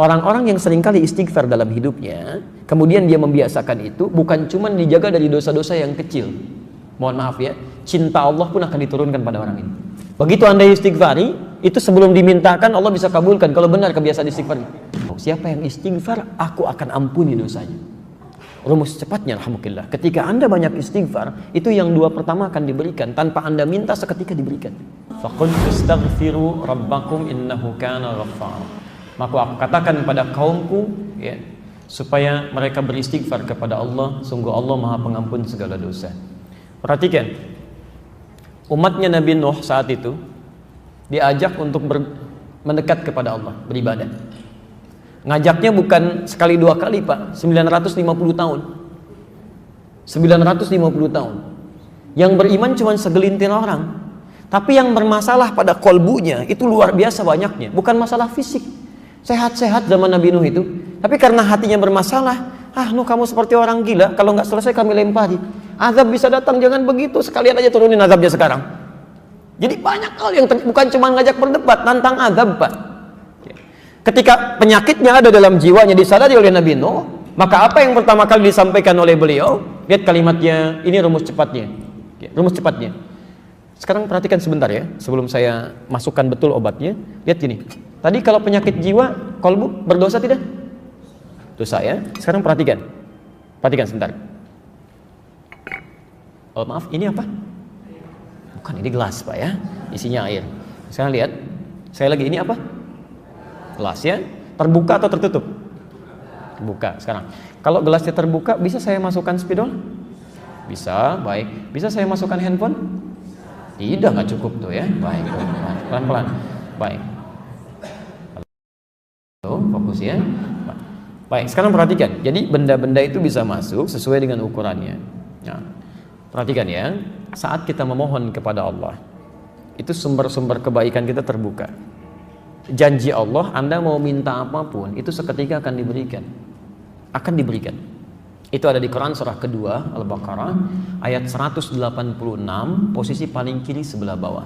Orang-orang yang seringkali istighfar dalam hidupnya, kemudian dia membiasakan itu, bukan cuma dijaga dari dosa-dosa yang kecil. Mohon maaf ya, cinta Allah pun akan diturunkan pada orang ini. Begitu Anda istighfari, itu sebelum dimintakan Allah bisa kabulkan kalau benar kebiasaan istighfar. Siapa yang istighfar, aku akan ampuni dosanya. Rumus cepatnya alhamdulillah. Ketika Anda banyak istighfar, itu yang dua pertama akan diberikan tanpa Anda minta, seketika diberikan. Faqul astaghfiru rabbakum innahu kana ghaffara. Maka aku katakan pada kaumku ya, supaya mereka beristighfar kepada Allah, sungguh Allah Maha Pengampun segala dosa. Perhatikan, umatnya Nabi Nuh saat itu diajak untuk mendekat kepada Allah, beribadah. Ngajaknya bukan sekali dua kali Pak, 950 tahun. 950 tahun. Yang beriman cuma segelintir orang. Tapi yang bermasalah pada kolbunya itu luar biasa banyaknya. Bukan masalah fisik. Sehat-sehat zaman Nabi Nuh itu. Tapi karena hatinya bermasalah, Nuh kamu seperti orang gila, kalau nggak selesai kami lempari. Azab bisa datang, jangan begitu. Sekalian aja turunin azabnya sekarang. Jadi banyak hal yang bukan cuma ngajak berdebat, tantang azab Pak. Ketika penyakitnya ada dalam jiwanya disadari oleh Nabi Nuh, maka apa yang pertama kali disampaikan oleh beliau? Lihat kalimatnya, ini rumus cepatnya. Rumus cepatnya. Sekarang perhatikan sebentar ya, sebelum saya masukkan betul obatnya. Lihat gini. Tadi kalau penyakit jiwa, kolbu berdosa tidak? Dosa ya. Sekarang perhatikan. Perhatikan sebentar. Oh maaf, ini apa? Bukan, ini gelas Pak ya. Isinya air. Sekarang lihat. Saya lagi, ini apa? Gelas ya. Terbuka atau tertutup? Terbuka sekarang. Kalau gelasnya terbuka, bisa saya masukkan spidol? Bisa, baik. Bisa saya masukkan handphone? Tidak, nggak cukup tuh ya. Baik, pelan-pelan. Baik. Fokus ya. Baik, sekarang perhatikan. Jadi benda-benda itu bisa masuk sesuai dengan ukurannya. Nah, perhatikan ya. Saat kita memohon kepada Allah, itu sumber-sumber kebaikan kita terbuka. Janji Allah, Anda mau minta apapun, itu seketika akan diberikan. Akan diberikan. Itu ada di Quran surah kedua Al-Baqarah ayat 186, posisi paling kiri sebelah bawah.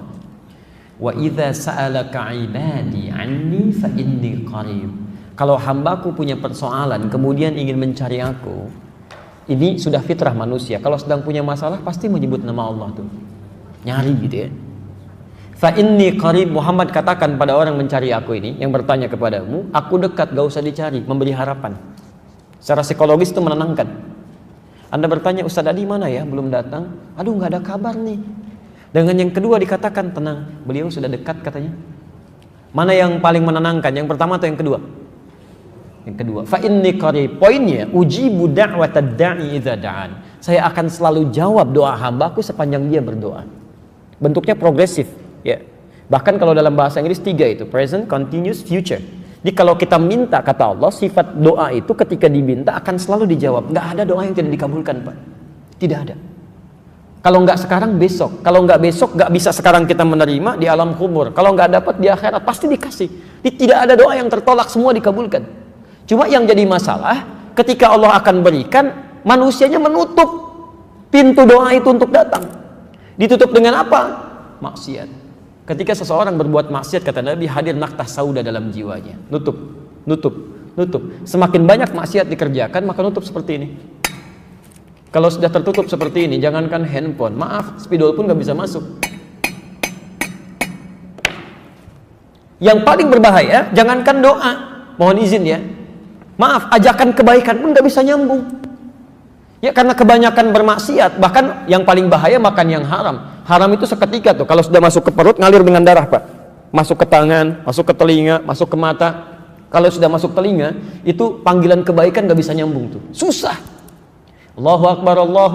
Wa idza sa'alaka 'ibadi 'anni fa inni qarib. Kalau hambaku punya persoalan kemudian ingin mencari aku, ini sudah fitrah manusia. Kalau sedang punya masalah pasti menyebut nama Allah tuh. Nyari gitu ya. Fa inni qarib, Muhammad katakan pada orang mencari aku ini, yang bertanya kepadamu, aku dekat, gak usah dicari, memberi harapan. Secara psikologis itu menenangkan. Anda bertanya, Ustaz Adi mana ya? Belum datang. Aduh, nggak ada kabar nih. Dengan yang kedua dikatakan tenang, beliau sudah dekat katanya. Mana yang paling menenangkan? Yang pertama atau yang kedua? Yang kedua. Fa inni qarib. Poinnya, ujibu da'watad da'i idza da'an. Saya akan selalu jawab doa hambaku sepanjang dia berdoa. Bentuknya progresif, ya. Bahkan kalau dalam bahasa Inggris 3 itu, present, continuous, future. Jadi kalau kita minta, kata Allah, sifat doa itu ketika diminta akan selalu dijawab. Nggak ada doa yang tidak dikabulkan Pak. Tidak ada. Kalau nggak sekarang, besok. Kalau nggak besok, nggak bisa sekarang kita menerima di alam kubur. Kalau nggak dapat di akhirat, pasti dikasih. Tidak ada doa yang tertolak, semua dikabulkan. Cuma yang jadi masalah, ketika Allah akan berikan, manusianya menutup pintu doa itu untuk datang. Ditutup dengan apa? Maksiat. Ketika seseorang berbuat maksiat, kata Nabi, hadir naktah sauda dalam jiwanya. Nutup, nutup, nutup. Semakin banyak maksiat dikerjakan, maka nutup seperti ini. Kalau sudah tertutup seperti ini, jangankan handphone, maaf, spidol pun nggak bisa masuk. Yang paling berbahaya, jangankan doa, mohon izin ya, maaf, ajakan kebaikan pun nggak bisa nyambung. Ya karena kebanyakan bermaksiat, bahkan yang paling bahaya makan yang haram. Haram itu seketika tuh, kalau sudah masuk ke perut ngalir dengan darah Pak. Masuk ke tangan, masuk ke telinga, masuk ke mata. Kalau sudah masuk telinga, itu panggilan kebaikan nggak bisa nyambung tuh, susah. Allahu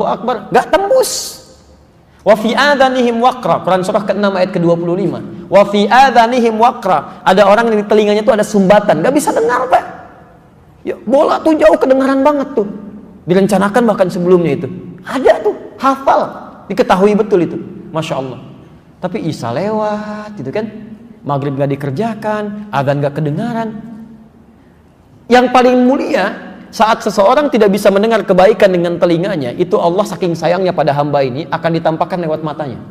Akbar, nggak tembus. Wa fi adhanihim waqra, Quran surah ke-6 ayat ke-25. Wa fi adhanihim waqra, ada orang yang di telinganya tuh ada sumbatan, nggak bisa dengar Pak. Ya, bola tuh jauh kedengaran banget tuh. Direncanakan bahkan sebelumnya itu. Ada tuh, hafal, diketahui betul itu. Masya Allah. Tapi Isya lewat gitu kan, maghrib gak dikerjakan, adzan gak kedengaran. Yang paling mulia, saat seseorang tidak bisa mendengar kebaikan dengan telinganya, itu Allah saking sayangnya pada hamba ini akan ditampakkan lewat matanya.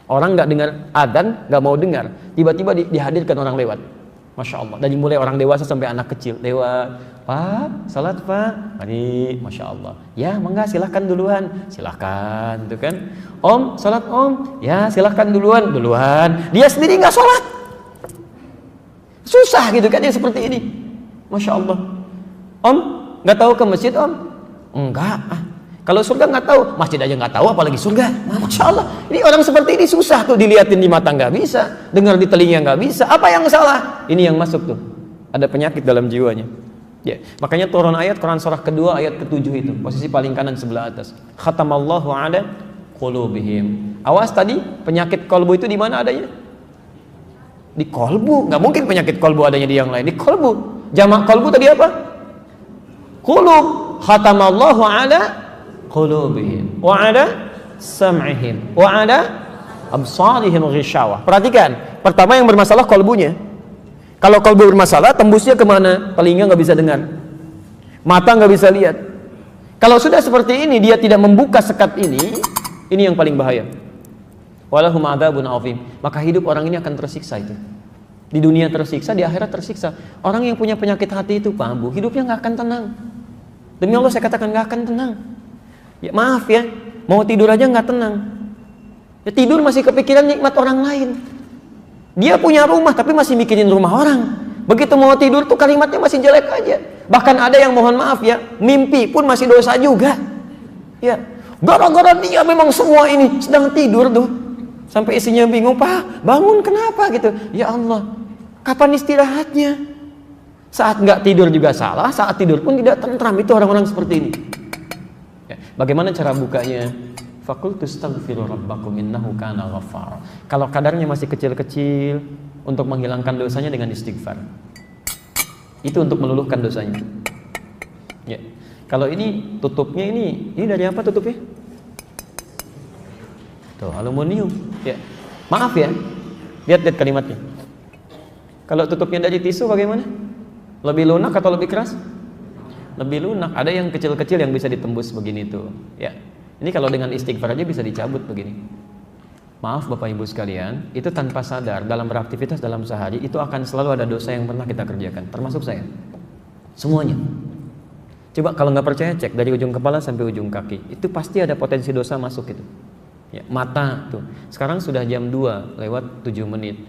Orang gak dengar adzan, gak mau dengar, tiba-tiba dihadirkan orang lewat. Masya Allah. Dari mulai orang dewasa sampai anak kecil. Pak, salat Pak. Mari, Masya Allah. Ya, mangga silahkan duluan. Silahkan, tuh kan. Om, salat Om. Ya, silahkan duluan. Dia sendiri nggak salat. Susah gitu kan ya seperti ini. Masya Allah. Om, nggak tahu ke masjid Om? Enggak. Kalau surga nggak tahu, masjid aja nggak tahu, apalagi surga. Masya Allah. Ini orang seperti ini susah tuh, dilihatin di mata nggak bisa, dengar di telinga nggak bisa. Apa yang salah? Ini yang masuk tuh. Ada penyakit dalam jiwanya. Ya, makanya turun ayat Quran surah kedua ayat ke-7 itu, posisi paling kanan sebelah atas. Khatamallahu ala qulubihim. Awas tadi, penyakit kolbu itu di mana adanya? Di kolbu. Nggak mungkin penyakit kolbu adanya di yang lain. Di kolbu. Jamak kolbu tadi apa? Qulub. Khatamallahu ala qulubihim wa ala sam'ihim wa ala absarihim ghishawah. Perhatikan, pertama yang bermasalah kolbunya. Kalau kolbu bermasalah, tembusnya kemana? Telinga nggak bisa dengar, mata nggak bisa lihat. Kalau sudah seperti ini, dia tidak membuka sekat ini yang paling bahaya. Walahum adzabun azim. Maka hidup orang ini akan tersiksa itu. Di dunia tersiksa, di akhirat tersiksa. Orang yang punya penyakit hati itu, Pak Ambu, hidupnya nggak akan tenang. Demi Allah saya katakan nggak akan tenang. Ya maaf ya, mau tidur aja nggak tenang. Ya tidur masih kepikiran nikmat orang lain. Dia punya rumah tapi masih mikirin rumah orang. Begitu mau tidur tuh kalimatnya masih jelek aja. Bahkan ada yang mohon maaf ya, mimpi pun masih dosa juga. Ya, gara-gara dia memang semua ini sedang tidur tuh. Sampai isinya bingung, Pak, bangun kenapa gitu? Ya Allah, kapan istirahatnya? Saat nggak tidur juga salah, saat tidur pun tidak tentram. Itu orang-orang seperti ini. Bagaimana cara bukanya? Faqultu astaghfiru rabbakum innahu kana ghaffar. Kalau kadarnya masih kecil-kecil, untuk menghilangkan dosanya dengan istighfar. Itu untuk meluluhkan dosanya. Ya. Kalau ini tutupnya ini dari apa tutupnya? Tuh, aluminium. Ya. Maaf ya. Lihat kalimatnya. Kalau tutupnya dari tisu bagaimana? Lebih lunak atau lebih keras? Lebih lunak. Ada yang kecil-kecil yang bisa ditembus begini tuh. Ya. Ini kalau dengan istighfar aja bisa dicabut begini. Maaf Bapak Ibu sekalian, itu tanpa sadar dalam beraktivitas dalam sehari itu akan selalu ada dosa yang pernah kita kerjakan, termasuk saya. Semuanya. Coba kalau nggak percaya cek dari ujung kepala sampai ujung kaki. Itu pasti ada potensi dosa masuk itu. Ya, mata tuh. Sekarang sudah jam 2 lewat 7 menit.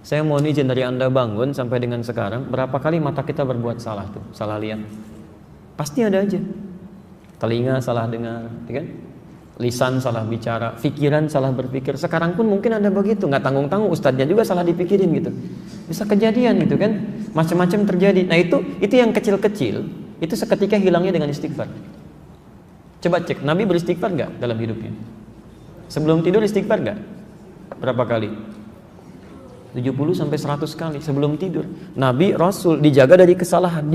Saya mau izin dari Anda bangun sampai dengan sekarang, berapa kali mata kita berbuat salah tuh? Salah lihat. Pasti ada aja. Telinga salah dengar, ya kan? Lisan salah bicara, pikiran salah berpikir. Sekarang pun mungkin ada begitu, nggak tanggung-tanggung ustadznya juga salah dipikirin gitu. Bisa kejadian gitu kan, macam-macam terjadi. Nah itu yang kecil-kecil, itu seketika hilangnya dengan istighfar. Coba cek, Nabi beristighfar nggak dalam hidupnya? Sebelum tidur istighfar nggak? Berapa kali? 70 sampai 100 kali sebelum tidur. Nabi Rasul dijaga dari kesalahan,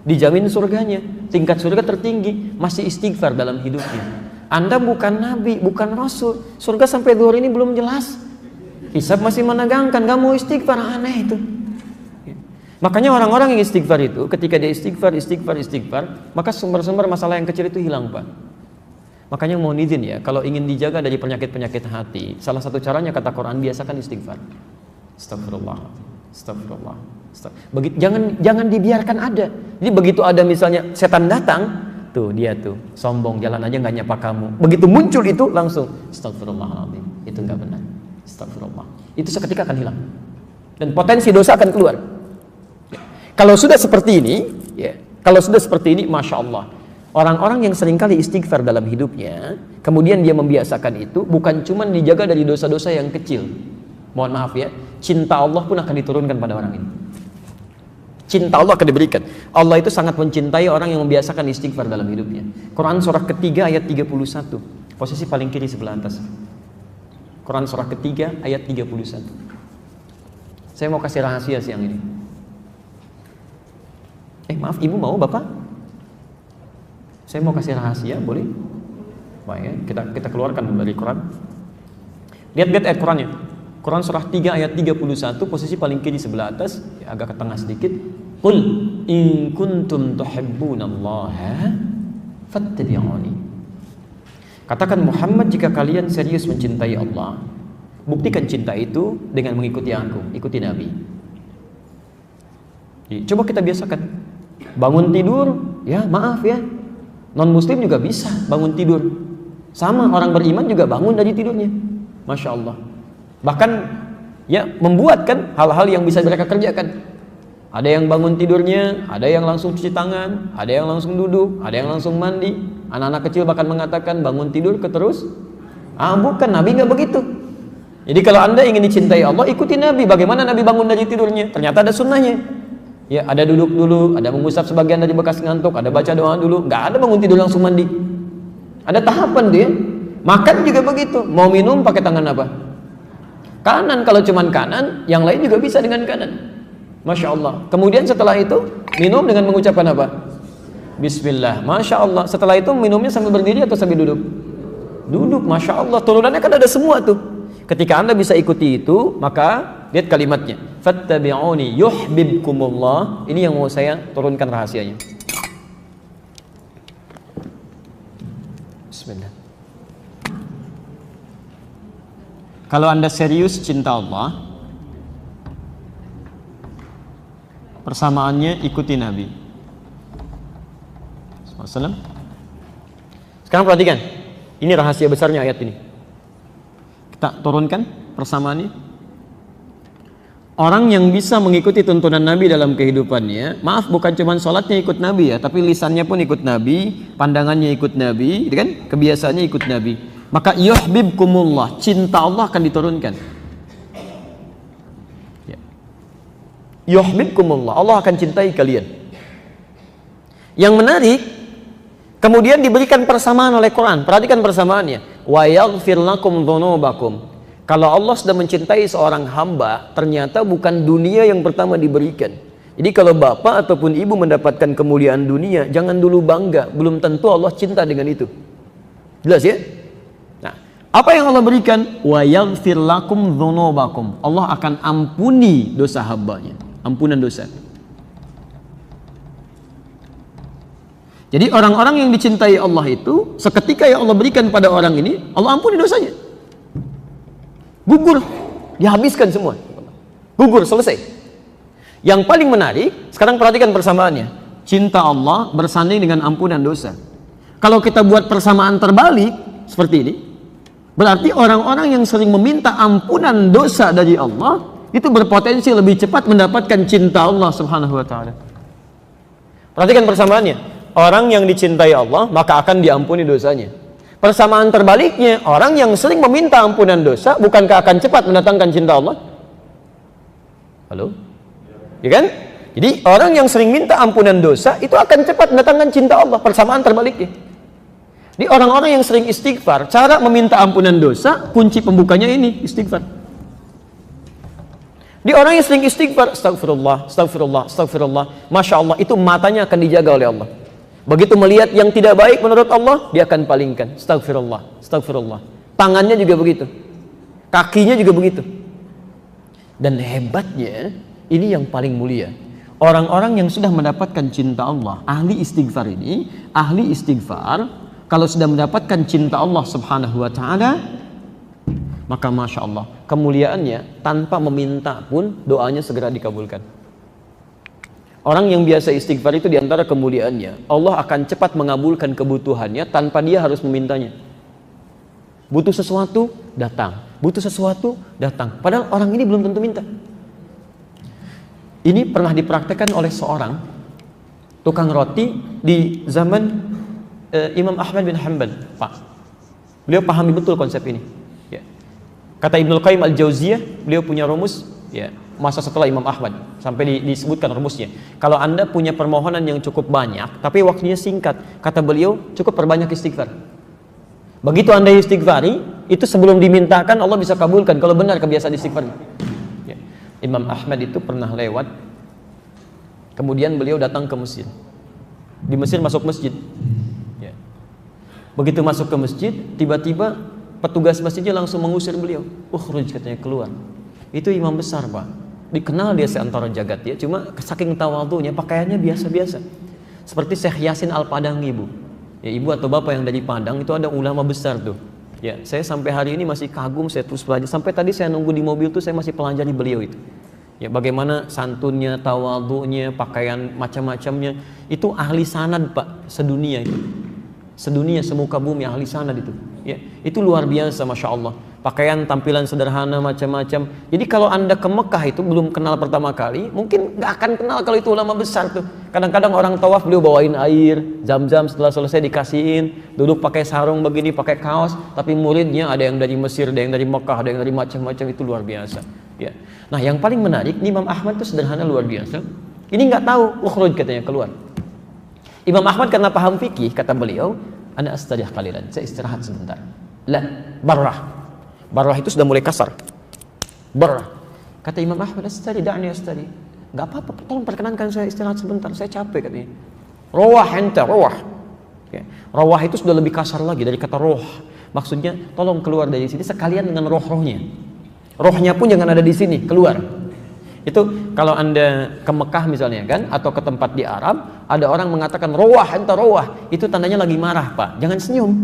dijamin surganya, tingkat surga tertinggi, masih istighfar dalam hidupnya. Anda bukan Nabi, bukan Rasul, surga sampai zuhur ini belum jelas, hisab masih menegangkan, gak mau istighfar, aneh itu. Makanya orang-orang yang istighfar itu, ketika dia istighfar, maka sumber-sumber masalah yang kecil itu hilang, Pak. Makanya mohon izin ya, kalau ingin dijaga dari penyakit-penyakit hati, salah satu caranya kata Quran, biasakan istighfar. Astagfirullah. Jangan dibiarkan ada. Jadi begitu ada misalnya setan datang, tuh dia tuh sombong, jalan aja nggak nyapa kamu. Begitu muncul itu langsung astagfirullahaladzim. Itu nggak benar. Astagfirullah. Itu seketika akan hilang dan potensi dosa akan keluar. Kalau sudah seperti ini, masya Allah. Orang-orang yang seringkali istighfar dalam hidupnya, kemudian dia membiasakan itu, bukan cuma dijaga dari dosa-dosa yang kecil. Mohon maaf ya, cinta Allah pun akan diturunkan pada orang ini. Cinta Allah akan diberikan. Allah itu sangat mencintai orang yang membiasakan istighfar dalam hidupnya. Quran surah ketiga ayat 31. Posisi paling kiri sebelah atas. Quran surah ketiga ayat 31. Saya mau kasih rahasia siang ini. Maaf, ibu mau bapak? Saya mau kasih rahasia, boleh? Baik, kita keluarkan dari Quran. Lihat ayat Qurannya. Quran surah 3 ayat 31, posisi paling kiri sebelah atas, ya, agak ke tengah sedikit. Qul in kuntum tuhibbunallaha fattabi'uni. Katakan Muhammad, jika kalian serius mencintai Allah, buktikan cinta itu dengan mengikuti aku, ikuti Nabi. Coba kita biasakan. Bangun tidur, ya maaf ya, non muslim juga bisa bangun tidur. Sama orang beriman juga bangun dari tidurnya. Masya Allah. Bahkan ya membuat kan hal-hal yang bisa mereka kerjakan. Ada yang bangun tidurnya, ada yang langsung cuci tangan, ada yang langsung duduk, ada yang langsung mandi. Anak-anak kecil bahkan mengatakan bangun tidur terus. Bukan, Nabi nggak begitu. Jadi kalau Anda ingin dicintai Allah, ikuti Nabi. Bagaimana Nabi bangun dari tidurnya? Ternyata ada sunnahnya. Ya, ada duduk dulu, ada mengusap sebagian dari bekas ngantuk, ada baca doa dulu. Nggak ada bangun tidur langsung mandi. Ada tahapan dia. Makan juga begitu. Mau minum pakai tangan apa? Kanan. Kalau cuman kanan, yang lain juga bisa dengan kanan. Masya Allah. Kemudian setelah itu minum dengan mengucapkan apa? Bismillah. Masya Allah. Setelah itu minumnya sambil berdiri atau sambil duduk? Duduk. Masya Allah. Turunannya kan ada semua tuh. Ketika Anda bisa ikuti itu, maka lihat kalimatnya. Fattabi'uni yuhibbukumullah. Ini yang mau saya turunkan rahasianya. Bismillah. Kalau Anda serius cinta Allah, persamaannya ikuti Nabi SAW. Sekarang perhatikan, ini rahasia besarnya ayat ini. Kita turunkan persamaannya. Orang yang bisa mengikuti tuntunan Nabi dalam kehidupannya, maaf bukan cuma sholatnya ikut Nabi ya, tapi lisannya pun ikut Nabi, pandangannya ikut Nabi, gitu kan? Kebiasaannya ikut Nabi. Maka yuhibbukumullah, cinta Allah akan diturunkan. Yuhibbukumullah, Allah akan cintai kalian. Yang menarik, kemudian diberikan persamaan oleh Quran. Perhatikan persamaannya. Wa yaghfir lakum dzunubakum. Kalau Allah sudah mencintai seorang hamba, ternyata bukan dunia yang pertama diberikan. Jadi kalau bapak ataupun ibu mendapatkan kemuliaan dunia, jangan dulu bangga. Belum tentu Allah cinta dengan itu. Jelas ya? Nah, apa yang Allah berikan? Wa yaghfir lakum dzunubakum. Allah akan ampuni dosa hambanya. Ampunan dosa. Jadi orang-orang yang dicintai Allah itu, seketika yang Allah berikan pada orang ini, Allah ampuni dosanya. Gugur, dihabiskan semua. Gugur, selesai. Yang paling menarik, sekarang perhatikan persamaannya. Cinta Allah bersanding dengan ampunan dosa. Kalau kita buat persamaan terbalik seperti ini, berarti orang-orang yang sering meminta ampunan dosa dari Allah itu berpotensi lebih cepat mendapatkan cinta Allah Subhanahu wa taala. Perhatikan persamaannya. Orang yang dicintai Allah maka akan diampuni dosanya. Persamaan terbaliknya, orang yang sering meminta ampunan dosa bukankah akan cepat mendatangkan cinta Allah? Halo? Ya kan? Jadi orang yang sering minta ampunan dosa itu akan cepat mendatangkan cinta Allah. Persamaan terbaliknya. Di orang-orang yang sering istighfar, cara meminta ampunan dosa, kunci pembukanya ini istighfar. Di orang yang sering istighfar, astagfirullah, astagfirullah, astagfirullah, Masya Allah, itu matanya akan dijaga oleh Allah. Begitu melihat yang tidak baik menurut Allah, dia akan palingkan. Astagfirullah, astagfirullah. Tangannya juga begitu. Kakinya juga begitu. Dan hebatnya, ini yang paling mulia. Orang-orang yang sudah mendapatkan cinta Allah, ahli istighfar ini, ahli istighfar, kalau sudah mendapatkan cinta Allah Subhanahu wa ta'ala, maka Masya Allah, kemuliaannya tanpa meminta pun doanya segera dikabulkan. Orang yang biasa istighfar itu diantara kemuliaannya, Allah akan cepat mengabulkan kebutuhannya tanpa dia harus memintanya. Butuh sesuatu, datang. Butuh sesuatu, datang. Padahal orang ini belum tentu minta. Ini pernah dipraktekkan oleh seorang tukang roti di zaman Imam Ahmad bin Hanbal. Pak, beliau pahami betul konsep ini. Ya. Kata Ibnul Qayyim Al-Jauziyah, beliau punya rumus, ya, masa setelah Imam Ahmad sampai disebutkan rumusnya. Kalau Anda punya permohonan yang cukup banyak tapi waktunya singkat, kata beliau cukup perbanyak istighfar. Begitu Anda istighfari, itu sebelum dimintakan Allah bisa kabulkan kalau benar kebiasaan istighfar. Ya. Imam Ahmad itu pernah lewat, kemudian beliau datang ke Mesir. Di Mesir masuk masjid. Ya. Begitu masuk ke masjid, tiba-tiba petugas masjidnya langsung mengusir beliau. Ukhruj, katanya, keluar. Itu imam besar, Pak. Dikenal dia seantara jagat ya, cuma saking tawadhunya pakaiannya biasa-biasa. Seperti Syekh Yasin Al-Padangi, Bu. Ya, ibu atau bapak yang dari Padang itu ada ulama besar tuh. Ya, saya sampai hari ini masih kagum, saya terus belajar. Sampai tadi saya nunggu di mobil tuh saya masih pelajari beliau itu. Ya, bagaimana santunnya, tawadhunya, pakaian macam-macamnya, itu ahli sanad Pak, sedunia itu. Sedunia, semuka bumi ahli sanad itu. Ya, itu luar biasa, Masya Allah. Pakaian, tampilan sederhana, macam-macam. Jadi kalau Anda ke Mekah itu belum kenal pertama kali, mungkin nggak akan kenal kalau itu ulama besar tuh. Kadang-kadang orang tawaf beliau bawain air, zam-zam, setelah selesai dikasihin, duduk pakai sarung begini, pakai kaos, tapi muridnya ada yang dari Mesir, ada yang dari Mekah, ada yang dari macam-macam, itu luar biasa. Ya. Nah, yang paling menarik, Imam Ahmad itu sederhana luar biasa. Ini nggak tahu, ukhruj katanya, keluar. Imam Ahmad karena paham fikih, kata beliau, ana astarih qalilan, saya istirahat sebentar. La, barrah. Barrah itu sudah mulai kasar. Barrah. Kata Imam Ahmad, astari, da'ni astari. Gak apa-apa, tolong perkenankan saya istirahat sebentar, saya capek katanya. Rawah enta, rawah. Ya. Rawah itu sudah lebih kasar lagi dari kata roh. Maksudnya, tolong keluar dari sini sekalian dengan roh-rohnya. Rohnya pun jangan ada di sini, keluar. Itu kalau Anda ke Mekah misalnya kan, atau ke tempat di Arab, ada orang mengatakan rawah enta, rawah. Itu tandanya lagi marah Pak, jangan senyum.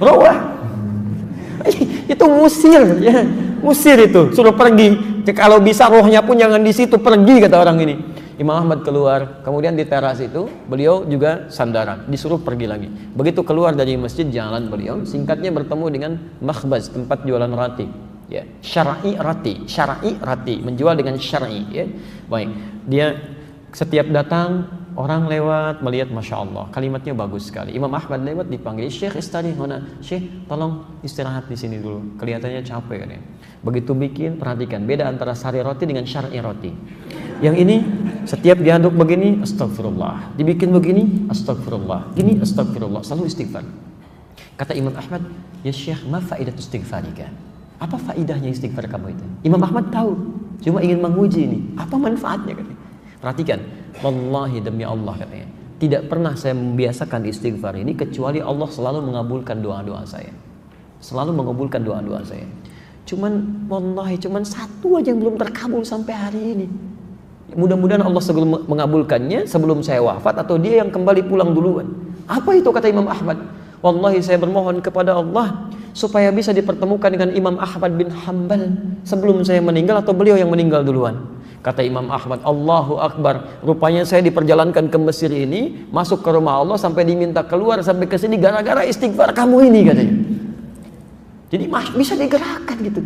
Rawah. Itu musir, ya, musir itu, suruh pergi. Kalau bisa rohnya pun jangan di situ, pergi kata orang ini. Imam Ahmad keluar, kemudian di teras itu beliau juga sandaran, disuruh pergi lagi. Begitu keluar dari masjid, jalan beliau, singkatnya bertemu dengan makhbaz, tempat jualan roti. Ya, syar'i rati, menjual dengan syar'i. Ya, baik. Dia setiap datang orang lewat melihat, Masya Allah, kalimatnya bagus sekali. Imam Ahmad lewat dipanggil, Syekh istari hona, Syekh tolong istirahat di sini dulu, kelihatannya capek kan ya. Begitu bikin, perhatikan beda antara sari roti dengan syar'i roti. Yang ini setiap diaduk begini, astagfirullah, dibikin begini, astagfirullah, gini astagfirullah, selalu istighfar. Kata Imam Ahmad, ya Syekh, ma faidatu istighfarika? Apa faidahnya istighfar kamu itu? Imam Ahmad tahu, cuma ingin menguji ini, apa manfaatnya katanya. Perhatikan, wallahi demi Allah katanya, tidak pernah saya membiasakan istighfar ini kecuali Allah selalu mengabulkan doa-doa saya. Selalu mengabulkan doa-doa saya. Cuman wallahi cuman satu aja yang belum terkabul sampai hari ini. Mudah-mudahan Allah sebelum mengabulkannya sebelum saya wafat atau dia yang kembali pulang duluan. Apa itu kata Imam Ahmad? Wallahi saya bermohon kepada Allah supaya bisa dipertemukan dengan Imam Ahmad bin Hanbal sebelum saya meninggal atau beliau yang meninggal duluan. Kata Imam Ahmad, Allahu Akbar, rupanya saya diperjalankan ke Mesir ini, masuk ke rumah Allah sampai diminta keluar sampai ke sini gara-gara istighfar kamu ini katanya. Jadi bisa digerakkan gitu.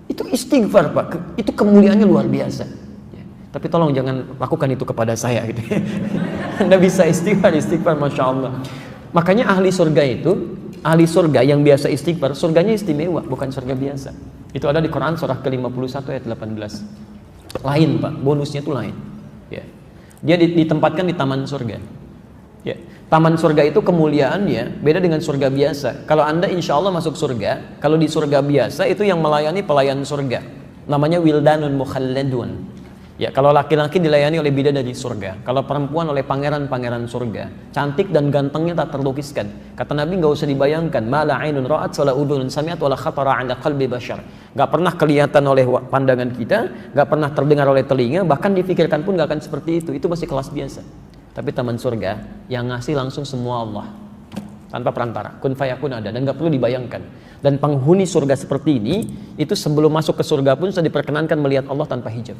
Itu istighfar Pak, itu kemuliaannya luar biasa. Ya. Tapi tolong jangan lakukan itu kepada saya gitu. Anda bisa istighfar, Masya Allah. Makanya ahli surga itu, ahli surga yang biasa istighfar, surganya istimewa, bukan surga biasa. Itu ada di Quran surah ke-51 ayat 18. Lain Pak, bonusnya itu lain. Ya. Dia ditempatkan di taman surga. Ya. Taman surga itu kemuliaannya beda dengan surga biasa. Kalau Anda insya Allah masuk surga, kalau di surga biasa itu yang melayani pelayan surga, namanya wildanun mukhalladun. Ya, kalau laki-laki dilayani oleh bidadari surga, kalau perempuan oleh pangeran-pangeran surga, cantik dan gantengnya tak terlukiskan. Kata Nabi, nggak usah dibayangkan, mala ainun ra'at wala udhunun sami'at wala khatara 'ala qalbi bashar. Nggak pernah kelihatan oleh pandangan kita, nggak pernah terdengar oleh telinga, bahkan difikirkan pun nggak akan seperti itu. Itu masih kelas biasa. Tapi taman surga yang ngasih langsung semua Allah, tanpa perantara, kun fayakun ada, dan nggak perlu dibayangkan. Dan penghuni surga seperti ini, itu sebelum masuk ke surga pun sudah diperkenankan melihat Allah tanpa hijab.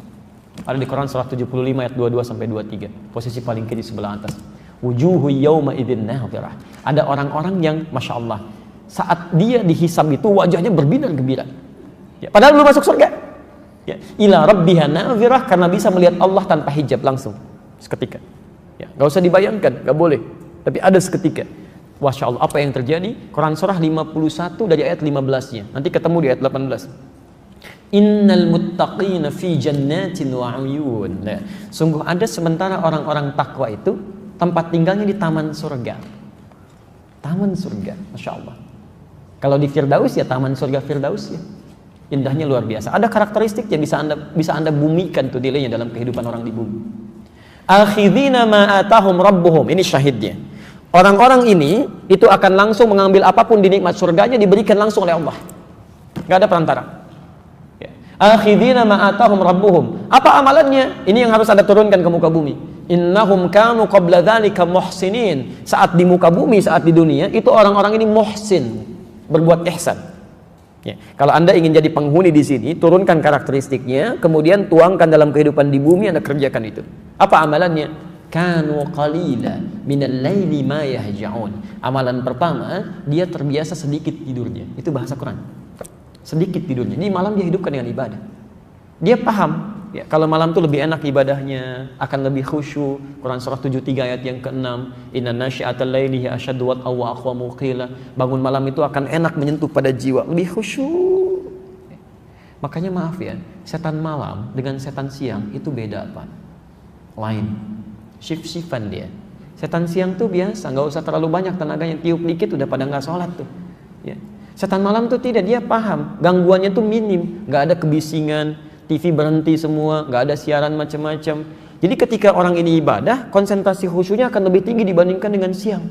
Ada di Quran surah 75 ayat 22 sampai 23, posisi paling kiri sebelah atas. Wujuhu yawma idzin nadhirah. Ada orang-orang yang Masya Allah, saat dia dihisab itu wajahnya berbinar gembira. Ya, padahal belum masuk surga. Ya, ila rabbiha nadhirah, karena bisa melihat Allah tanpa hijab langsung seketika. Ya, nggak usah dibayangkan, nggak boleh. Tapi ada seketika. Masya Allah, apa yang terjadi? Quran surah 51 dari ayat 15-nya. Nanti ketemu di ayat 18. Innal muttaqina fi jannatin wa uyun. Nah, sungguh ada sementara orang-orang takwa itu tempat tinggalnya di taman surga. Taman surga, Masya Allah. Kalau di Firdaus ya taman surga Firdaus ya. Indahnya luar biasa. Ada karakteristik yang bisa anda bumikan tuh nilainya dalam kehidupan orang di bumi. Akhidhina ma atahum rabbuhum. Ini syahidnya. Orang-orang ini itu akan langsung mengambil apapun di nikmat surganya, diberikan langsung oleh Allah. Gak ada perantara. Akhidina ma'atahum rabbuhum. Apa amalannya? Ini yang harus Anda turunkan ke muka bumi. Innahum kanu qabla dzalika muhsinin. Saat di muka bumi, saat di dunia, itu orang-orang ini muhsin, berbuat ihsan. Ya, kalau Anda ingin jadi penghuni di sini, turunkan karakteristiknya, kemudian tuangkan dalam kehidupan di bumi, Anda kerjakan itu. Apa amalannya? Kanu qalila minal laili ma yahja'un. Amalan pertama, dia terbiasa sedikit tidurnya. Itu bahasa Quran. Sedikit tidurnya. Di malam dia hidupkan dengan ibadah. Dia paham, ya, kalau malam itu lebih enak ibadahnya, akan lebih khusyuk. Quran surah 73 ayat yang ke-6, inna nasyi'atal laili hiya asyaddu wat'an wa aqwamu qila. Bangun malam itu akan enak menyentuh pada jiwa, lebih khusyuk. Makanya maaf ya, setan malam dengan setan siang itu beda apa? Lain. Shift-shiftan dia. Setan siang tuh biasa, nggak usah terlalu banyak tenaganya, tiup dikit udah pada nggak sholat tuh. Ya. Setan malam tuh tidak, dia paham, gangguannya tuh minim, nggak ada kebisingan, TV berhenti semua, nggak ada siaran macam-macam. Jadi ketika orang ini ibadah, konsentrasi khusyuknya akan lebih tinggi dibandingkan dengan siang.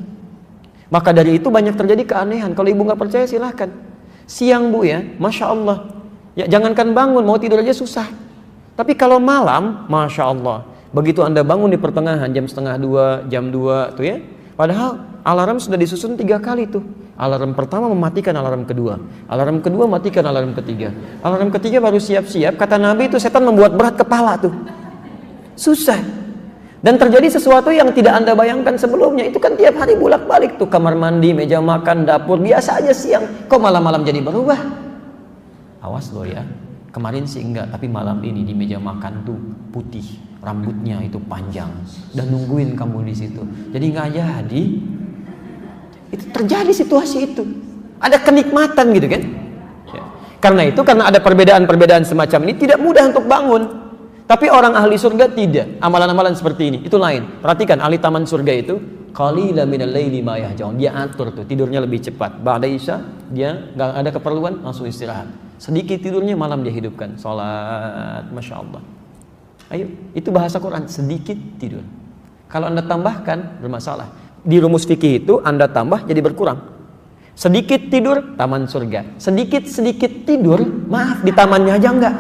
Maka dari itu banyak terjadi keanehan. Kalau ibu nggak percaya silahkan. Siang bu ya, masya Allah. Ya jangankan bangun, mau tidur aja susah. Tapi kalau malam, masya Allah. Begitu Anda bangun di pertengahan jam 1:30, jam 2 tuh ya. Padahal alarm sudah disusun 3 kali tuh. Alarm pertama mematikan alarm kedua. Alarm kedua matikan alarm ketiga. Alarm ketiga baru siap-siap. Kata Nabi itu setan membuat berat kepala tuh. Susah. Dan terjadi sesuatu yang tidak Anda bayangkan sebelumnya. Itu kan tiap hari bolak-balik tuh. Kamar mandi, meja makan, dapur. Biasa aja siang. Kok malam-malam jadi berubah? Awas loh ya. Kemarin sih enggak. Tapi malam ini di meja makan tuh putih. Rambutnya itu panjang. Dan nungguin kamu di situ. Jadi nggak jadi. Itu terjadi situasi itu. Ada kenikmatan gitu kan. Ya. Karena itu, karena ada perbedaan-perbedaan semacam ini, tidak mudah untuk bangun. Tapi orang ahli surga tidak. Amalan-amalan seperti ini, itu lain. Perhatikan, ahli taman surga itu qalila minal laili ma yahja'un. Dia atur tuh, tidurnya lebih cepat. Ba'da isya, dia nggak ada keperluan, langsung istirahat. Sedikit tidurnya, malam dia hidupkan. Salat, Masya Allah. Ayo, itu bahasa Quran, sedikit tidur. Kalau Anda tambahkan, bermasalah. Di rumus fikih itu Anda tambah jadi berkurang. Sedikit tidur, taman surga. Sedikit-sedikit tidur, maaf, di tamannya aja enggak.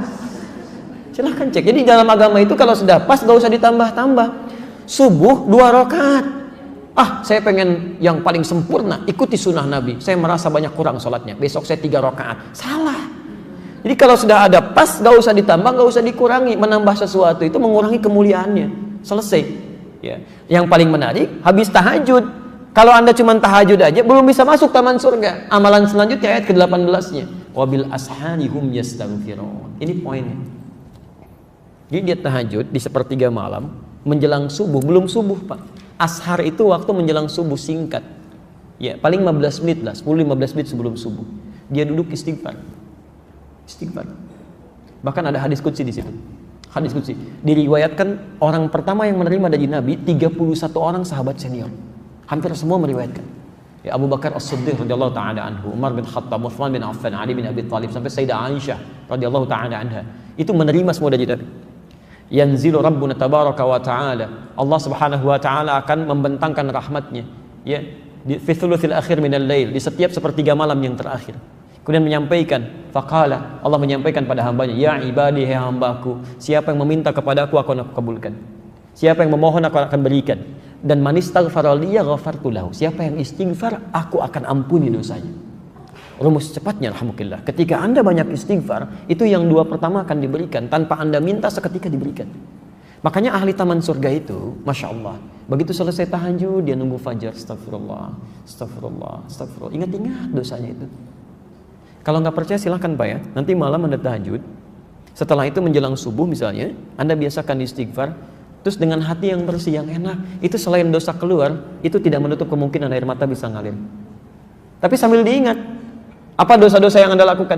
Silahkan cek. Jadi dalam agama itu kalau sudah pas gak usah ditambah-tambah. Subuh 2 rakaat. Ah, saya pengen yang paling sempurna, ikuti sunnah Nabi. Saya merasa banyak kurang sholatnya. Besok saya 3 rakaat. Salah. Jadi kalau sudah ada pas, gak usah ditambah, gak usah dikurangi. Menambah sesuatu itu mengurangi kemuliaannya. Selesai. Ya. Yang paling menarik, habis tahajud. Kalau Anda cuma tahajud aja, belum bisa masuk taman surga. Amalan selanjutnya ayat ke-18-nya. Wabil ashari hum yastaghfirun. Ini poinnya. Jadi dia tahajud di sepertiga malam, menjelang subuh, belum subuh Pak. Ashar itu waktu menjelang subuh singkat. Ya, paling 15 menit lah, 10-15 menit sebelum subuh. Dia duduk istighfar. Istighfar. Bahkan ada hadis qudsi di situ. Hadis qudsi. Diriwayatkan orang pertama yang menerima dari Nabi 31 orang sahabat senior. Hampir semua meriwayatkan. Ya, Abu Bakar As-Siddiq radhiyallahu taala anhu, Umar bin Khattab, Utsman bin Affan, Ali bin Abi Thalib sampai Sayyidah Aisyah radhiyallahu taala anha. Itu menerima semua dari Nabi. Yanzilu Rabbuna tabaraka wa ta'ala. Allah Subhanahu wa taala akan membentangkan rahmatnya, ya, di fi thuluthil akhir minal lail, di setiap sepertiga malam yang terakhir. Kemudian menyampaikan, faqala, Allah menyampaikan pada hambanya, ya ibadi, hai hambaku, siapa yang meminta kepadaku akan aku kabulkan. Siapa yang memohon aku akan berikan. Dan man istaghfara liya ghafartu lahu. Siapa yang istighfar, aku akan ampuni dosanya. Rumus cepatnya alhamdulillah. Ketika Anda banyak istighfar, itu yang 2 pertama akan diberikan tanpa Anda minta, seketika diberikan. Makanya ahli taman surga itu, Masya Allah, begitu selesai tahajud, dia nunggu fajar. Astagfirullah, astagfirullah, astagfirullah. Ingat-ingat dosanya itu. Kalau nggak percaya silahkan Pak ya. Nanti malam Anda tahajud. Setelah itu menjelang subuh misalnya, Anda biasakan istighfar. Terus dengan hati yang bersih, yang enak. Itu selain dosa keluar, itu tidak menutup kemungkinan air mata bisa ngalir. Tapi sambil diingat, apa dosa-dosa yang Anda lakukan?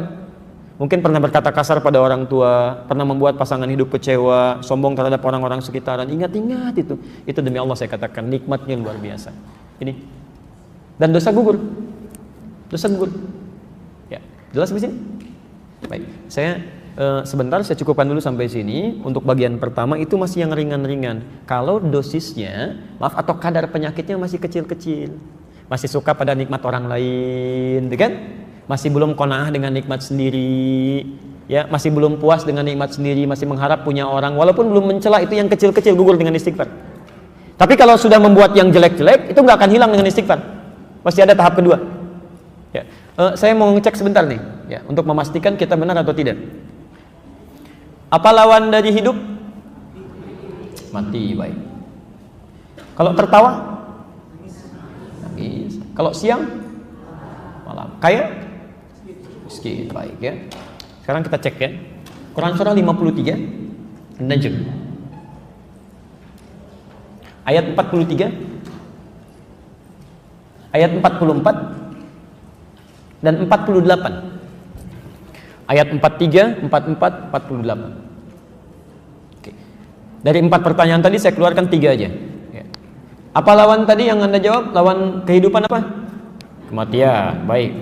Mungkin pernah berkata kasar pada orang tua, pernah membuat pasangan hidup kecewa, sombong terhadap orang-orang sekitaran. Ingat-ingat itu. Itu demi Allah saya katakan, nikmatnya luar biasa. Ini. Dan dosa gugur. Dosa gugur. Ya, jelas di sini? Baik, saya sebentar saya cukupkan dulu sampai sini. Untuk bagian pertama itu masih yang ringan-ringan. Kalau dosisnya, maaf, atau kadar penyakitnya masih kecil-kecil, masih suka pada nikmat orang lain, kan? Masih belum qanaah dengan nikmat sendiri, ya, masih belum puas dengan nikmat sendiri, masih mengharap punya orang, walaupun belum mencela, itu yang kecil-kecil gugur dengan istighfar. Tapi kalau sudah membuat yang jelek-jelek, itu nggak akan hilang dengan istighfar. Pasti ada tahap kedua. Ya. Saya mau ngecek sebentar nih, ya, untuk memastikan kita benar atau tidak. Apa lawan dari hidup? Mati. Baik. Kalau tertawa? Nangis. Kalau siang? Malam. Kaya? Miskin. Baik ya. Sekarang kita cek ya. Quran surah 53 Najm ayat 43, ayat 44 dan 48. Ayat 43, 44, 48. Oke. Dari 4 pertanyaan tadi saya keluarkan 3 aja. Ya. Apa lawan tadi yang Anda jawab? Lawan kehidupan apa? Kematian. Baik.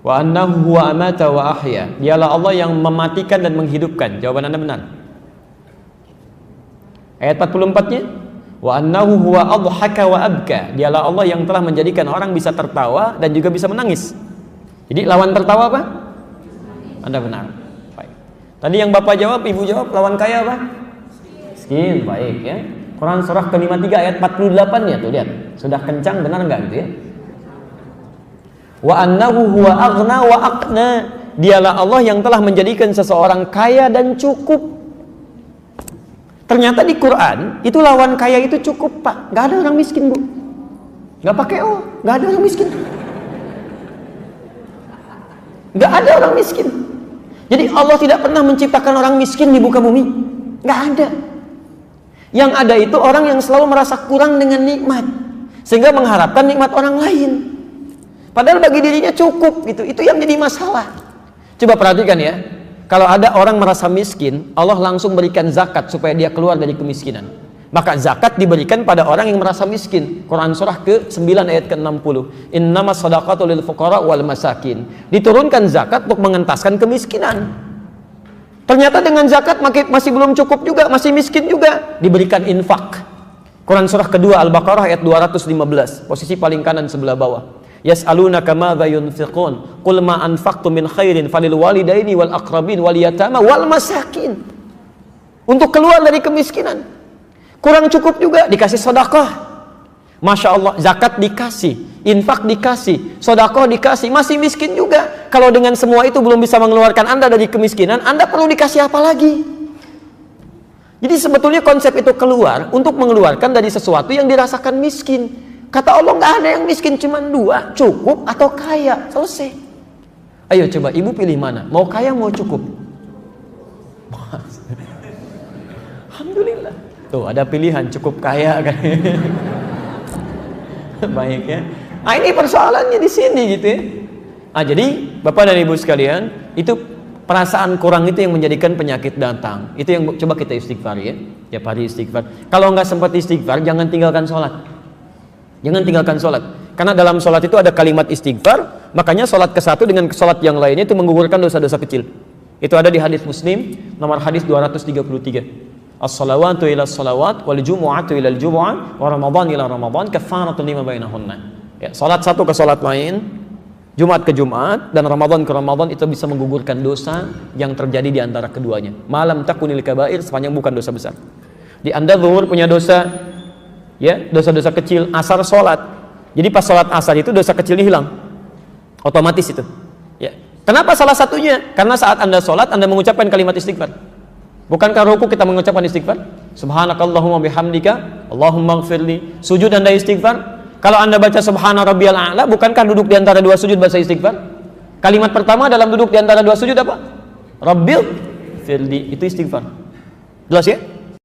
Wa annahu huwa amata wa ahya. Dialah Allah yang mematikan dan menghidupkan. Jawaban Anda benar. Ayat 44-nya, wa annahu huwa adhaka wa abka. Dialah Allah yang telah menjadikan orang bisa tertawa dan juga bisa menangis. Jadi lawan tertawa apa? Anda benar. Baik. Tadi yang Bapak jawab, Ibu jawab, lawan kaya apa? Miskin. Baik ya. Quran surah ke-53 ayat 48-nya tuh lihat. Sudah kencang benar enggak gitu ya? Wa annahu huwa aghna wa aqna. Dialah Allah yang telah menjadikan seseorang kaya dan cukup. Ternyata di Quran itu lawan kaya itu cukup, Pak. Gak ada orang miskin, Bu. Gak pakai gak ada orang miskin. Gak ada orang miskin. Jadi Allah tidak pernah menciptakan orang miskin di muka bumi. Gak ada. Yang ada itu orang yang selalu merasa kurang dengan nikmat, sehingga mengharapkan nikmat orang lain. Padahal bagi dirinya cukup gitu. Itu yang jadi masalah. Coba perhatikan ya. Kalau ada orang merasa miskin, Allah langsung berikan zakat supaya dia keluar dari kemiskinan. Maka zakat diberikan pada orang yang merasa miskin. Quran surah ke-9 ayat ke-60. Innamas shadaqatu lil fuqara wal masakin. Diturunkan zakat untuk mengentaskan kemiskinan. Ternyata dengan zakat masih belum cukup juga, masih miskin juga. Diberikan infak. Quran surah kedua Al-Baqarah ayat 215. Posisi paling kanan sebelah bawah. Yas'alunaka madza yunfiqun qul ma anfaqtum min khairin falil walidaini wal aqrabin wal yatama wal masakin. Untuk keluar dari kemiskinan. Kurang cukup juga dikasih sedekah. Masya Allah, zakat dikasih, infak dikasih, sedekah dikasih, masih miskin juga. Kalau dengan semua itu belum bisa mengeluarkan Anda dari kemiskinan, Anda perlu dikasih apa lagi? Jadi sebetulnya konsep itu keluar untuk mengeluarkan dari sesuatu yang dirasakan miskin. Kata Allah nggak ada yang miskin, cuma 2, cukup atau kaya, selesai. Ayo coba Ibu pilih mana? Mau kaya mau cukup? Alhamdulillah. Tuh ada pilihan cukup kaya kan. Baik ya. Ah ini persoalannya di sini gitu ya. Ah jadi Bapak dan Ibu sekalian, itu perasaan kurang itu yang menjadikan penyakit datang. Itu yang coba kita istighfar ya. Tiap hari istighfar. Kalau nggak sempat istighfar, jangan tinggalkan sholat. Jangan tinggalkan sholat. Karena dalam sholat itu ada kalimat istighfar. Makanya sholat ke satu dengan sholat yang lainnya itu menggugurkan dosa-dosa kecil. Itu ada di hadis Muslim nomor hadis 233. As-salawatu ila as-salawat wal jumu'atu ila al-jumu'ah wa ramadan ila ramadan kafaratun lima bainahunna. Ya, sholat satu ke sholat lain, Jumat ke Jumat, dan Ramadan ke Ramadan itu bisa menggugurkan dosa yang terjadi di antara keduanya. Malam takunil kabair, sepanjang bukan dosa besar. Di Anda zuhur punya dosa, ya, dosa-dosa kecil, asar sholat. Jadi pas sholat asar itu dosa kecilnya hilang, otomatis itu. Ya. Kenapa salah satunya? Karena saat Anda sholat, Anda mengucapkan kalimat istighfar. Bukankah ruku kita mengucapkan istighfar? Subhanakallahumma bihamdika, Allahumma gfirli. Sujud Anda istighfar. Kalau Anda baca subhana rabbiyal a'la, bukankah duduk di antara 2 sujud bahasa istighfar? Kalimat pertama dalam duduk di antara 2 sujud apa? Rabbil firli, itu istighfar. Jelas ya?